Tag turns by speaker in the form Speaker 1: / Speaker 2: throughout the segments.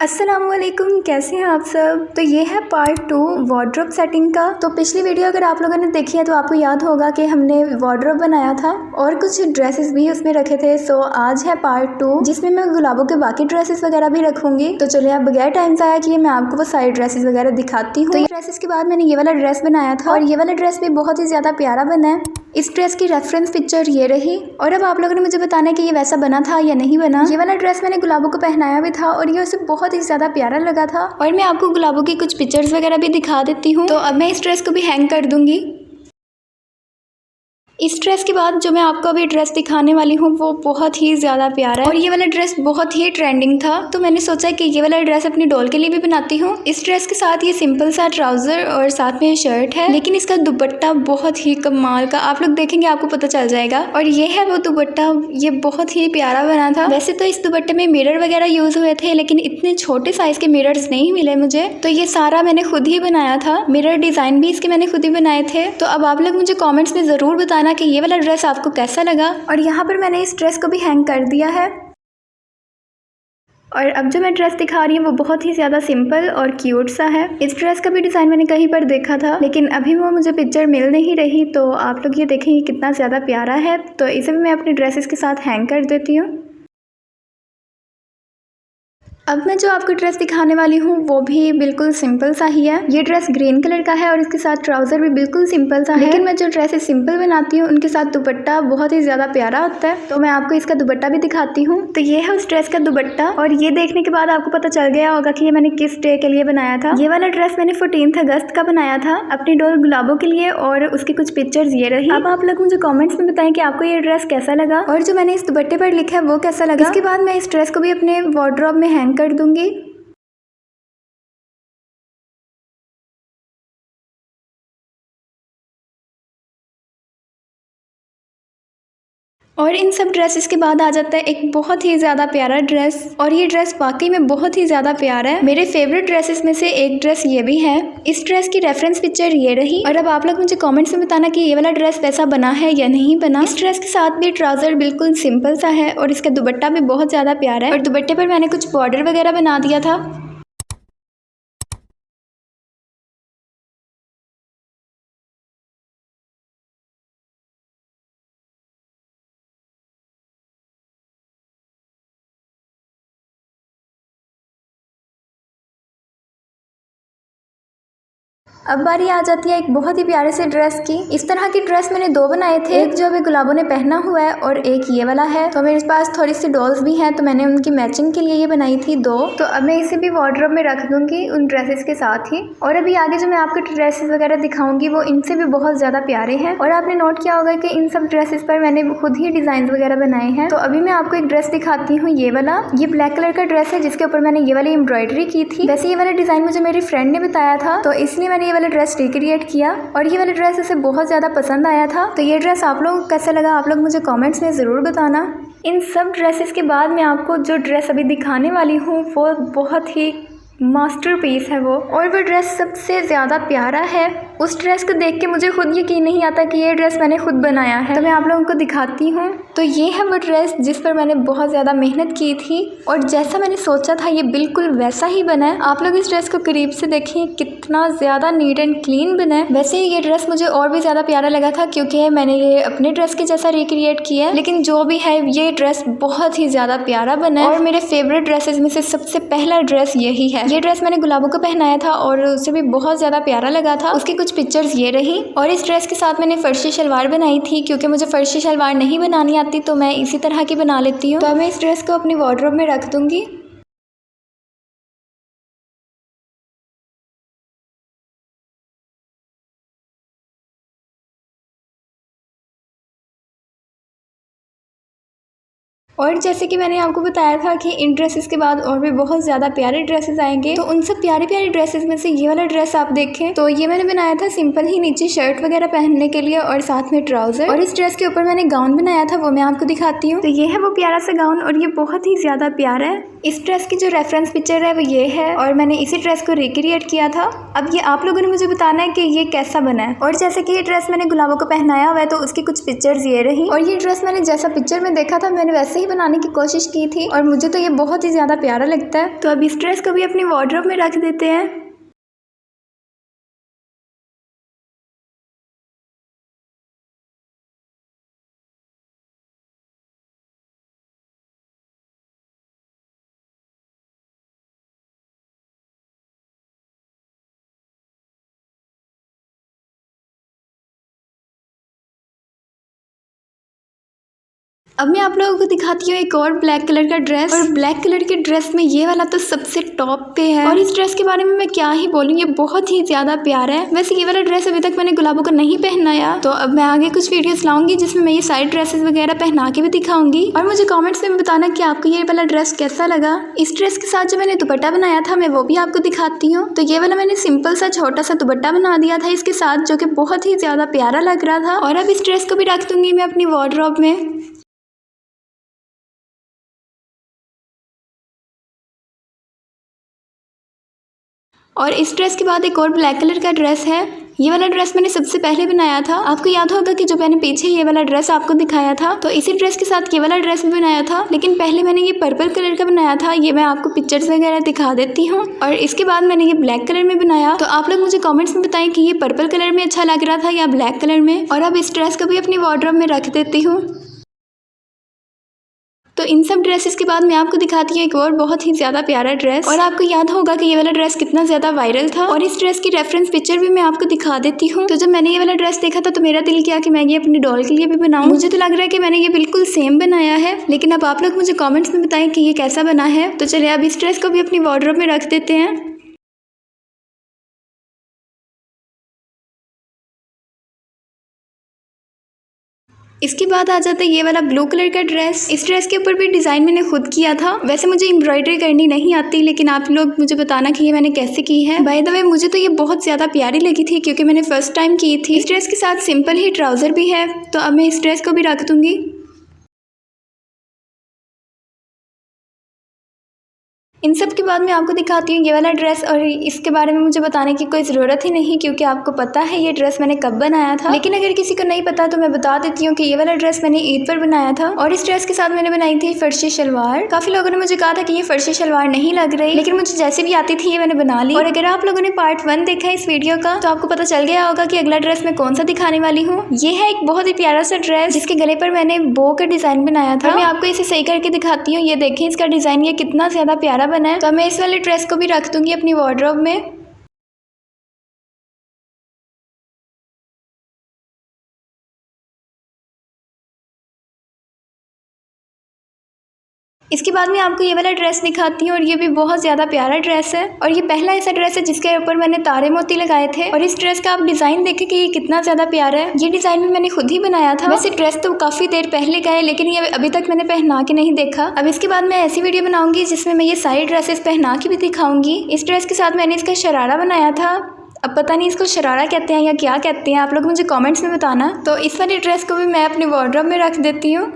Speaker 1: अस्सलामुअलैकुम, कैसे हैं आप सब। तो ये है पार्ट 2 वार्डरोब सेटिंग का। तो पिछली वीडियो अगर आप लोगों ने देखी है तो आपको याद होगा कि हमने वार्डरोब बनाया था और कुछ ड्रेसेस भी उसमें रखे थे। सो आज है पार्ट 2 जिसमें मैं गुलाबों के बाकी ड्रेसेस वगैरह भी रखूंगी। तो चलिए आप बगैर टाइम ज़ाया किए मैं आपको वो सारी ड्रेसेस वगैरह दिखाती हूँ। तो ये ड्रेसेस के बाद मैंने ये वाला ड्रेस बनाया था और ये वाला ड्रेस भी बहुत ही ज़्यादा प्यारा बना है। इस ड्रेस की रेफरेंस पिक्चर ये रही और अब आप लोगों ने मुझे बताना है कि ये वैसा बना था या नहीं बना। ये वाला ड्रेस मैंने गुलाबों को पहनाया भी था और ये उसे बहुत ही ज़्यादा प्यारा लगा था। और मैं आपको गुलाबों की कुछ पिक्चर्स वगैरह भी दिखा देती हूँ। तो अब मैं इस ड्रेस को भी हैंग कर दूंगी। इस ड्रेस के बाद जो मैं आपको अभी ड्रेस दिखाने वाली हूँ वो बहुत ही ज़्यादा प्यारा है और ये वाला ड्रेस बहुत ही ट्रेंडिंग था। तो मैंने सोचा कि ये वाला ड्रेस अपनी डॉल के लिए भी बनाती हूँ। इस ड्रेस के साथ ये सिंपल सा ट्राउज़र और साथ में शर्ट है, लेकिन इसका दुपट्टा बहुत ही कमाल का, आप लोग देखेंगे आपको पता चल जाएगा। और ये है वो दुपट्टा, ये बहुत ही प्यारा बना था। वैसे तो इस दुपट्टे में मिरर वगैरह यूज़ हुए थे, लेकिन इतने छोटे साइज़ के मिरर्स नहीं मिले मुझे, तो ये सारा मैंने खुद ही बनाया था। मिरर डिज़ाइन भी इसके मैंने खुद ही बनाए थे। तो अब आप लोग मुझे कॉमेंट्स में ज़रूर बताना कि ये वाला ड्रेस आपको कैसा लगा। और यहाँ पर मैंने इस ड्रेस को भी हैंग कर दिया है। और अब जो मैं ड्रेस दिखा रही हूँ वो बहुत ही ज़्यादा सिंपल और क्यूट सा है। इस ड्रेस का भी डिज़ाइन मैंने कहीं पर देखा था, लेकिन अभी वो मुझे पिक्चर मिल नहीं रही। तो आप लोग ये देखेंगे कितना ज़्यादा प्यारा है। तो इसे भी मैं अपने ड्रेसेस के साथ हैंग कर देती हूँ। अब मैं जो आपको ड्रेस दिखाने वाली हूँ वो भी बिल्कुल सिंपल सा ही है। ये ड्रेस ग्रीन कलर का है और इसके साथ ट्राउज़र भी बिल्कुल सिंपल सा है। लेकिन मैं जो ड्रेसेस सिंपल बनाती हूँ उनके साथ दुपट्टा बहुत ही ज़्यादा प्यारा होता है। तो मैं आपको इसका दुपट्टा भी दिखाती हूँ। तो ये है उस ड्रेस का दुपट्टा और ये देखने के बाद आपको पता चल गया होगा कि ये मैंने किस डे के लिए बनाया था। ये वाला ड्रेस मैंने 14 अगस्त का बनाया था अपनी डॉल गुलाबों के लिए और उसकी कुछ पिक्चर्स ये रही। अब आप लोग मुझे कॉमेंट्स में बताएं कि आपको ये ड्रेस कैसा लगा और जो मैंने इस दुपट्टे पर लिखा है वो कैसा लगा। इसके बाद मैं इस ड्रेस को भी अपने वार्डरोब में हैंग कर दूंगी। और इन सब ड्रेसेस के बाद आ जाता है एक बहुत ही ज़्यादा प्यारा ड्रेस और ये ड्रेस वाकई में बहुत ही ज़्यादा प्यारा है। मेरे फेवरेट ड्रेसेस में से एक ड्रेस ये भी है। इस ड्रेस की रेफरेंस पिक्चर ये रही। और अब आप लोग मुझे कमेंट्स में बताना कि ये वाला ड्रेस वैसा बना है या नहीं बना। इस ड्रेस के साथ भी ट्राउज़र बिल्कुल सिंपल सा है और इसका दुपट्टा भी बहुत ज़्यादा प्यारा है और दुपट्टे पर मैंने कुछ बॉर्डर वगैरह बना दिया था। अब बारी आ जाती है एक बहुत ही प्यारे से ड्रेस की। इस तरह की ड्रेस मैंने 2 बनाए थे, एक जो अभी गुलाबों ने पहना हुआ है और एक ये वाला है। तो मेरे पास थोड़ी सी डॉल्स भी हैं तो मैंने उनकी मैचिंग के लिए ये बनाई थी 2। तो अब मैं इसे भी वार्डरोब में रख दूंगी उन ड्रेसेस के साथ ही। और अभी आगे जो मैं आपको ड्रेसेस वगैरह दिखाऊंगी वो इनसे भी बहुत ज़्यादा प्यारे हैं। और आपने नोट किया होगा कि इन सब ड्रेसेस पर मैंने खुद ही डिज़ाइन वगैरह बनाए हैं। तो अभी मैं आपको एक ड्रेस दिखाती हूँ, ये वाला। ये ब्लैक कलर का ड्रेस है जिसके ऊपर मैंने ये वाली एम्ब्रॉयडरी की थी। वैसे ये वाला डिज़ाइन मुझे मेरी फ्रेंड ने बताया था तो इसलिए मैंने ये वाला ड्रेस रिक्रिएट किया और ये वाला ड्रेस उसे बहुत ज़्यादा पसंद आया था। तो ये ड्रेस आप लोगों को कैसा लगा आप लोग मुझे कमेंट्स में ज़रूर बताना। इन सब ड्रेसेस के बाद मैं आपको जो ड्रेस अभी दिखाने वाली हूँ वो बहुत ही मास्टरपीस है वो, और वो ड्रेस सबसे ज़्यादा प्यारा है। उस ड्रेस को देख के मुझे खुद यकीन नहीं आता कि ये ड्रेस मैंने खुद बनाया है। तो मैं आप लोगों को दिखाती हूँ। तो ये है वो ड्रेस जिस पर मैंने बहुत ज़्यादा मेहनत की थी और जैसा मैंने सोचा था ये बिल्कुल वैसा ही बना है। आप लोग इस ड्रेस को करीब से देखें कितना ज़्यादा नीट एंड क्लीन बना है। वैसे ये ड्रेस मुझे और भी ज़्यादा प्यारा लगा था क्योंकि मैंने ये अपने ड्रेस के जैसा रिक्रिएट किया है, लेकिन जो भी है ये ड्रेस बहुत ही ज़्यादा प्यारा बना है और मेरे फेवरेट ड्रेसेस में से सबसे पहला ड्रेस यही है। ये ड्रेस मैंने गुलाबों को पहनाया था और उसे भी बहुत ज़्यादा प्यारा लगा था। उसकी कुछ पिक्चर्स ये रही। और इस ड्रेस के साथ मैंने फर्शी शलवार बनाई थी क्योंकि मुझे फर्शी शलवार नहीं बनानी आती तो मैं इसी तरह की बना लेती हूँ। तो मैं इस ड्रेस को अपनी वार्डरोब में रख दूँगी। और जैसे कि मैंने आपको बताया था कि इन ड्रेसेस के बाद और भी बहुत ज़्यादा प्यारे ड्रेसेस आएंगे, तो उन सब प्यारे प्यारे ड्रेसेस में से ये वाला ड्रेस आप देखें तो ये मैंने बनाया था सिंपल ही, नीचे शर्ट वगैरह पहनने के लिए और साथ में ट्राउज़र। और इस ड्रेस के ऊपर मैंने गाउन बनाया था वो मैं आपको दिखाती हूँ। तो ये है वो प्यारा सा गाउन और ये बहुत ही ज़्यादा प्यारा है। इस ड्रेस की जो रेफरेंस पिक्चर है वो ये है और मैंने इसी ड्रेस को रिक्रिएट किया था। अब ये आप लोगों ने मुझे बताना है कि ये कैसा बना है। और जैसे कि ये ड्रेस मैंने गुलाबों को पहनाया हुआ है तो उसकी कुछ पिक्चर्स ये रही। और ये ड्रेस मैंने जैसा पिक्चर में देखा था मैंने वैसे ही बनाने की कोशिश की थी और मुझे तो ये बहुत ही ज़्यादा प्यारा लगता है। तो अब इस ड्रेस को भी अपनी वार्डरोब में रख देते हैं। अब मैं आप लोगों को दिखाती हूँ एक और ब्लैक कलर का ड्रेस। और ब्लैक कलर के ड्रेस में ये वाला तो सबसे टॉप पे है और इस ड्रेस के बारे में मैं क्या ही बोलूँ, ये बहुत ही ज्यादा प्यारा है। वैसे ये वाला ड्रेस अभी तक मैंने गुलाबों को नहीं पहनाया, तो अब मैं आगे कुछ वीडियोस लाऊंगी जिसमें मैं ये सारी ड्रेसेस वगैरह पहना के भी दिखाऊंगी। और मुझे कॉमेंट्स में बताना कि आपको ये वाला ड्रेस कैसा लगा। इस ड्रेस के साथ जो मैंने दुपट्टा बनाया था मैं वो भी आपको दिखाती हूँ। तो ये वाला मैंने सिंपल सा छोटा सा दुपट्टा बना दिया था इसके साथ, जो कि बहुत ही ज्यादा प्यारा लग रहा था। और अब इस ड्रेस को भी रख दूंगी मैं अपनी वार्डरोब में। और इस ड्रेस के बाद एक और ब्लैक कलर का ड्रेस है। ये वाला ड्रेस मैंने सबसे पहले बनाया था। आपको याद होगा कि जो मैंने पीछे ये वाला ड्रेस आपको दिखाया था, तो इसी ड्रेस के साथ ये वाला ड्रेस भी बनाया था, लेकिन पहले मैंने ये पर्पल कलर का बनाया था। ये मैं आपको पिक्चर्स वगैरह दिखा देती हूँ। और इसके बाद मैंने ये ब्लैक कलर में बनाया। तो आप लोग मुझे कॉमेंट्स में बताएं कि ये पर्पल कलर में अच्छा लग रहा था या ब्लैक कलर में। और अब इस ड्रेस को भी अपनी वार्डरोब में रख देती हूँ। तो इन सब ड्रेसेस के बाद मैं आपको दिखाती हूँ एक और बहुत ही ज़्यादा प्यारा ड्रेस। और आपको याद होगा कि ये वाला ड्रेस कितना ज़्यादा वायरल था, और इस ड्रेस की रेफरेंस पिक्चर भी मैं आपको दिखा देती हूँ। तो जब मैंने ये वाला ड्रेस देखा था तो मेरा दिल किया कि मैं ये अपनी डॉल के लिए भी बनाऊँ। मुझे तो लग रहा है कि मैंने ये बिल्कुल सेम बनाया है, लेकिन अब आप लोग मुझे कॉमेंट्स में बताएं कि ये कैसा बना है। तो चलिए अब इस ड्रेस को भी अपनी वार्डरोब में रख देते हैं। इसके बाद आ जाता है ये वाला ब्लू कलर का ड्रेस। इस ड्रेस के ऊपर भी डिज़ाइन मैंने खुद किया था। वैसे मुझे एम्ब्रॉयडरी करनी नहीं आती, लेकिन आप लोग मुझे बताना कि ये मैंने कैसे की है। बाय द वे मुझे तो ये बहुत ज़्यादा प्यारी लगी थी क्योंकि मैंने फर्स्ट टाइम की थी। इस ड्रेस के साथ सिंपल ही ट्राउज़र भी है। तो अब मैं इस ड्रेस को भी रख दूँगी। इन सब के बाद मैं आपको दिखाती हूँ ये वाला ड्रेस, और इसके बारे में मुझे बताने की कोई ज़रूरत ही नहीं क्योंकि आपको पता है ये ड्रेस मैंने कब बनाया था। लेकिन अगर किसी को नहीं पता तो मैं बता देती हूँ कि ये वाला ड्रेस मैंने ईद पर बनाया था। और इस ड्रेस के साथ मैंने बनाई थी फर्शी शलवार। काफ़ी लोगों ने मुझे कहा था कि ये फर्शी शलवार नहीं लग रही, लेकिन मुझे जैसे भी आती थी ये मैंने बना ली। और अगर आप लोगों ने पार्ट 1 देखा है इस वीडियो का तो आपको पता चल गया होगा कि अगला ड्रेस मैं कौन सा दिखाने वाली हूँ। ये है एक बहुत ही प्यारा सा ड्रेस जिसके गले पर मैंने बो का डिज़ाइन बनाया था। मैं आपको इसे सही करके दिखाती हूँ। ये देखें इसका डिज़ाइन ये कितना ज़्यादा प्यारा बना है। तो मैं इस वाले ड्रेस को भी रख दूंगी अपनी वार्डरोब में। इसके बाद मैं आपको ये वाला ड्रेस दिखाती हूँ, और ये भी बहुत ज़्यादा प्यारा ड्रेस है। और ये पहला ऐसा ड्रेस है जिसके ऊपर मैंने तारे मोती लगाए थे। और इस ड्रेस का आप डिज़ाइन देखें कि ये कितना ज़्यादा प्यारा है। ये डिज़ाइन भी मैंने खुद ही बनाया था। वैसे ड्रेस तो काफ़ी देर पहले का है, लेकिन ये अभी तक मैंने पहना के नहीं देखा। अब इसके बाद मैं ऐसी वीडियो बनाऊंगी जिसमें मैं ये सारी ड्रेसेस पहना के भी दिखाऊंगी। इस ड्रेस के साथ मैंने इसका शरारा बनाया था। अब पता नहीं इसको शरारा कहते हैं या क्या कहते हैं, आप लोग मुझे कमेंट्स में बताना। तो इस वाली ड्रेस को भी मैं अपनी वार्डरोब में रख देती हूँ।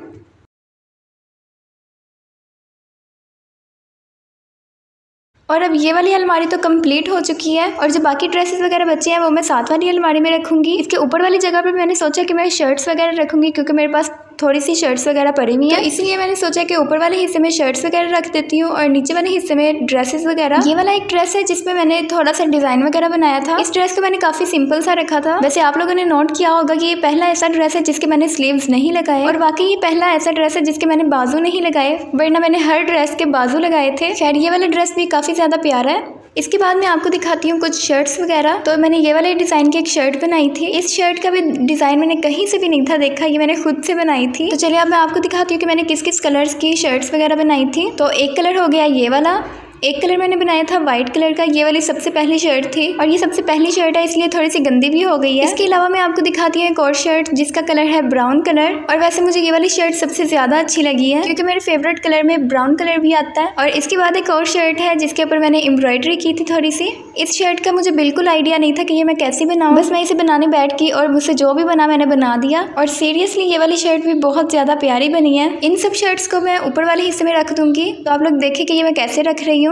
Speaker 1: और अब ये वाली अलमारी तो कंप्लीट हो चुकी है, और जो बाकी ड्रेसेस वगैरह बचे हैं वो मैं साथ वाली अलमारी में रखूंगी। इसके ऊपर वाली जगह पर मैंने सोचा कि मैं शर्ट्स वगैरह रखूंगी क्योंकि मेरे पास थोड़ी सी शर्ट्स वगैरह पड़ी हुई है, तो इसलिए मैंने सोचा कि ऊपर वाले हिस्से में शर्ट्स वगैरह रख देती हूँ और नीचे वाले हिस्से में ड्रेसेस वगैरह। ये वाला एक ड्रेस है जिसमें मैंने थोड़ा सा डिजाइन वगैरह बनाया था। इस ड्रेस को मैंने काफी सिंपल सा रखा था। वैसे आप लोगों ने नोट किया होगा कि ये पहला ऐसा ड्रेस है जिसके मैंने स्लीव्स नहीं लगाए, और वाकई ये पहला ऐसा ड्रेस है जिसके मैंने बाजू नहीं लगाए, वरना मैंने हर ड्रेस के बाजू लगाए थे। खैर ये वाला ड्रेस भी काफी ज्यादा प्यारा है। इसके बाद मैं आपको दिखाती हूँ कुछ शर्ट्स वगैरह। तो मैंने ये वाले डिज़ाइन की एक शर्ट बनाई थी। इस शर्ट का भी डिज़ाइन मैंने कहीं से भी नहीं था देखा, ये मैंने खुद से बनाई थी। तो चलिए अब मैं आपको दिखाती हूँ कि मैंने किस किस कलर्स की शर्ट्स वगैरह बनाई थी। तो एक कलर हो गया ये वाला, एक कलर मैंने बनाया था वाइट कलर का। ये वाली सबसे पहली शर्ट थी, और ये सबसे पहली शर्ट है इसलिए थोड़ी सी गंदी भी हो गई है। इसके अलावा मैं आपको दिखाती हूँ एक और शर्ट जिसका कलर है ब्राउन कलर, और वैसे मुझे ये वाली शर्ट सबसे ज़्यादा अच्छी लगी है क्योंकि मेरे फेवरेट कलर में ब्राउन कलर भी आता है। और इसके बाद एक और शर्ट है जिसके ऊपर मैंने एम्ब्रॉयडरी की थी थोड़ी सी। इस शर्ट का मुझे बिल्कुल आइडिया नहीं था कि ये मैं कैसे बनाऊँ, बस मैं इसे बनाने बैठ गई और मुझसे जो भी बना मैंने बना दिया। और सीरियसली ये वाली शर्ट भी बहुत ज़्यादा प्यारी बनी है। इन सब शर्ट्स को मैं ऊपर वाले हिस्से में रख दूँगी, तो आप लोग देखें कि ये मैं कैसे रख रही हूँ।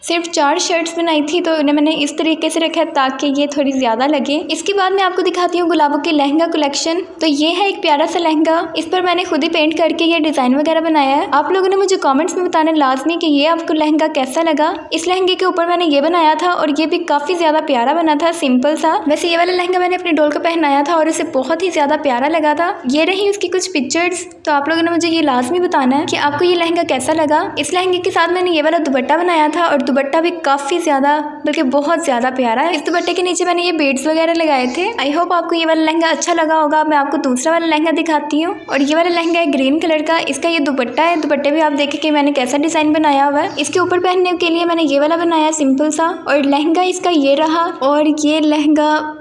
Speaker 1: सिर्फ 4 शर्ट्स बनाई थी, तो उन्हें मैंने इस तरीके से रखा है ताकि ये थोड़ी ज़्यादा लगे। इसके बाद मैं आपको दिखाती हूँ गुलाबों की लहंगा कलेक्शन। तो ये है एक प्यारा सा लहंगा, इस पर मैंने खुद ही पेंट करके ये डिज़ाइन वगैरह बनाया है। आप लोगों ने मुझे कमेंट्स में बताना लाजमी कि ये आपको लहंगा कैसा लगा। इस लहंगे के ऊपर मैंने ये बनाया था और ये भी काफ़ी ज़्यादा प्यारा बना था, सिंपल सा। वैसे ये वाला लहंगा मैंने अपने डॉल को पहनाया था और उसे बहुत ही ज़्यादा प्यारा लगा था। ये रही उसकी कुछ पिक्चर्स। तो आप लोगों ने मुझे ये लाजमी बताना है कि आपको ये लहंगा कैसा लगा। इस लहंगे के साथ मैंने ये वाला दुपट्टा बनाया था और दुपट्टा भी काफ़ी ज़्यादा, बल्कि बहुत ज़्यादा प्यारा है। इस दुपट्टे के नीचे मैंने ये बीड्स वगैरह लगाए थे। आई होप आपको ये वाला लहंगा अच्छा लगा होगा। मैं आपको दूसरा वाला लहंगा दिखाती हूँ और ये वाला लहंगा है ग्रीन कलर का। इसका ये दुपट्टा है। दुपट्टे भी आप देखें कि मैंने कैसा डिज़ाइन बनाया हुआ है। इसके ऊपर पहनने के लिए मैंने ये वाला बनाया सिंपल सा, और लहंगा इसका ये रहा। और ये लहंगा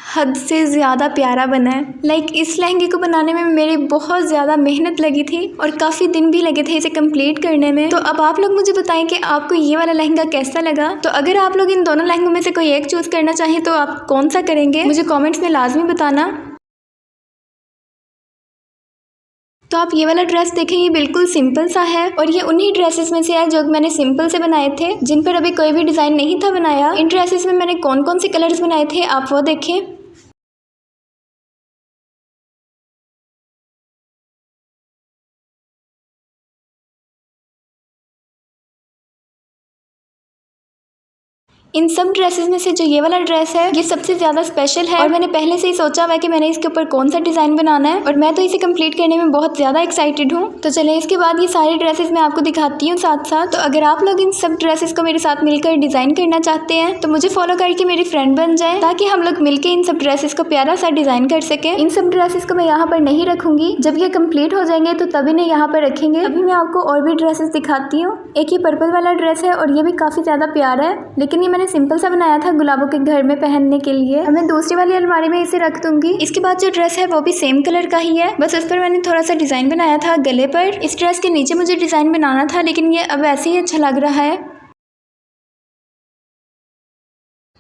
Speaker 1: हद से ज़्यादा प्यारा बना है। इस लहंगे को बनाने में मेरी बहुत ज़्यादा मेहनत लगी थी और काफ़ी दिन भी लगे थे इसे कंप्लीट करने में। तो अब आप लोग मुझे बताएं कि आपको ये वाला लहंगा कैसा लगा। तो अगर आप लोग इन दोनों लहंगों में से कोई एक चूज़ करना चाहें तो आप कौन सा करेंगे, मुझे कमेंट्स में लाजमी बताना। तो आप ये वाला ड्रेस देखें, ये बिल्कुल सिंपल सा है और ये उन्हीं ड्रेसेस में से है जो मैंने सिंपल से बनाए थे, जिन पर अभी कोई भी डिज़ाइन नहीं था बनाया। इन ड्रेसेस में मैंने कौन कौन से कलर्स बनाए थे आप वो देखें। इन सब ड्रेसेस में से जो ये वाला ड्रेस है ये सबसे ज़्यादा स्पेशल है और मैंने पहले से ही सोचा हुआ है कि मैंने इसके ऊपर कौन सा डिज़ाइन बनाना है और मैं तो इसे कंप्लीट करने में बहुत ज़्यादा एक्साइटेड हूँ। तो चलिए इसके बाद ये सारी ड्रेसेस मैं आपको दिखाती हूँ साथ साथ। तो अगर आप लोग इन सब ड्रेसेस को मेरे साथ मिलकर डिज़ाइन करना चाहते हैं तो मुझे फॉलो करके मेरी फ्रेंड बन जाए, ताकि हम लोग मिलकर इन सब ड्रेसेस को प्यारा सा डिज़ाइन कर सकें। इन सब ड्रेसेस को मैं यहाँ पर नहीं रखूँगी, जब ये कम्प्लीट हो जाएंगे तो तभी नहीं यहाँ पर रखेंगे। अभी मैं आपको और भी ड्रेसेस दिखाती हूँ। एक ये पर्पल वाला ड्रेस है और ये भी काफ़ी ज़्यादा प्यारा है, लेकिन ये मैंने सिंपल सा बनाया था गुलाबों के घर में पहनने के लिए। मैं दूसरी वाली अलमारी में इसे रख दूंगी। इसके बाद जो ड्रेस है वो भी सेम कलर का ही है, बस उस पर मैंने थोड़ा सा डिज़ाइन बनाया था गले पर। इस ड्रेस के नीचे मुझे डिज़ाइन बनाना था, लेकिन ये अब ऐसे ही अच्छा लग रहा है।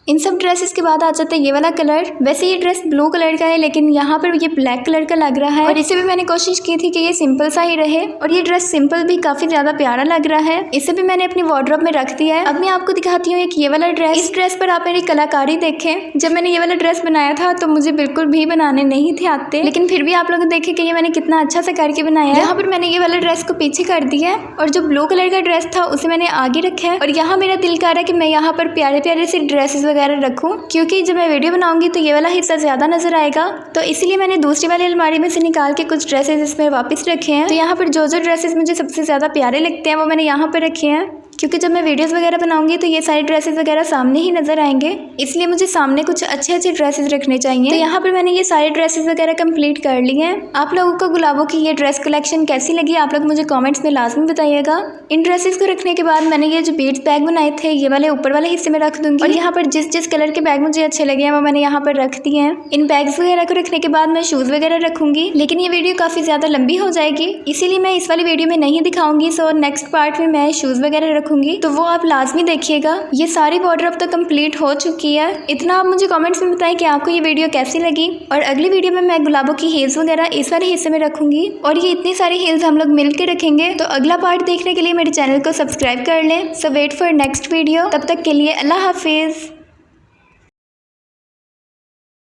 Speaker 1: इन सब ड्रेसेस के बाद आ जाता है ये वाला कलर। वैसे ये ड्रेस ब्लू कलर का है, लेकिन यहाँ पर ये ब्लैक कलर का लग रहा है और इसे भी मैंने कोशिश की थी कि ये सिंपल सा ही रहे और ये ड्रेस सिंपल भी काफ़ी ज़्यादा प्यारा लग रहा है। इसे भी मैंने अपनी वार्डरोब में रख दिया है। अब मैं आपको दिखाती हूँ एक ये वाला ड्रेस। इस ड्रेस पर आप मेरी कलाकारी देखें। जब मैंने ये वाला ड्रेस बनाया था तो मुझे बिल्कुल भी बनाने नहीं थे आते, लेकिन फिर भी आप लोग देखें कि ये मैंने कितना अच्छा से करके बनाया है। यहाँ पर मैंने ये वाला ड्रेस को पीछे कर दिया है और जो ब्लू कलर का ड्रेस था उसे मैंने आगे रखा है। और यहाँ मेरा दिल कर रहा है कि मैं यहाँ पर प्यारे प्यारे से ड्रेसेस वगैरह रखूँ, क्योंकि जब मैं वीडियो बनाऊंगी तो ये वाला हिस्सा ज़्यादा नजर आएगा। तो इसीलिए मैंने दूसरी वाली अलमारी में से निकाल के कुछ ड्रेसेस इसमें वापस रखे हैं। तो यहाँ पर जो जो ड्रेसेस मुझे सबसे ज़्यादा प्यारे लगते हैं वो मैंने यहाँ पर रखे हैं, क्योंकि जब मैं वीडियोस वगैरह बनाऊंगी तो ये सारे ड्रेसेस वगैरह सामने ही नजर आएंगे, इसलिए मुझे सामने कुछ अच्छे अच्छे ड्रेसेस रखने चाहिए। तो यहाँ पर मैंने ये सारे ड्रेसेस वगैरह कंप्लीट कर लिए हैं। आप लोगों को गुलाबों की ये ड्रेस कलेक्शन कैसी लगी आप लोग मुझे कमेंट्स में लाजमी बताइएगा। इन ड्रेसेस को रखने के बाद मैंने ये जो बीड्स बैग बनाए थे ये वाले ऊपर वाले हिस्से में रख दूंगी और यहाँ पर जिस जिस कलर के बैग मुझे अच्छे लगे हैं वो मैंने यहाँ पर रख दिए हैं। इन बैग्स वगैरह को रखने के बाद मैं शूज़ वगैरह रखूंगी, लेकिन ये वीडियो काफ़ी ज़्यादा लंबी हो जाएगी, इसीलिए मैं इस वाली वीडियो में नहीं दिखाऊंगी। सो नेक्स्ट पार्ट में मैं शूज़ वगैरह रखूंगी, तो वो आप लाजमी देखिएगा। ये सारी वार्डरोब तो कंप्लीट हो चुकी है। इतना आप मुझे कमेंट्स में बताएं कि आपको ये वीडियो कैसी लगी। और अगली वीडियो में मैं गुलाबों की हील्स वगैरह इस वाले हिस्से में रखूंगी और ये इतनी सारी हील्स हम लोग मिलकर रखेंगे। तो अगला पार्ट देखने के लिए मेरे चैनल को सब्सक्राइब कर लें। सो वेट फॉर नेक्स्ट वीडियो। तब तक के लिए अल्लाह हाफिज़।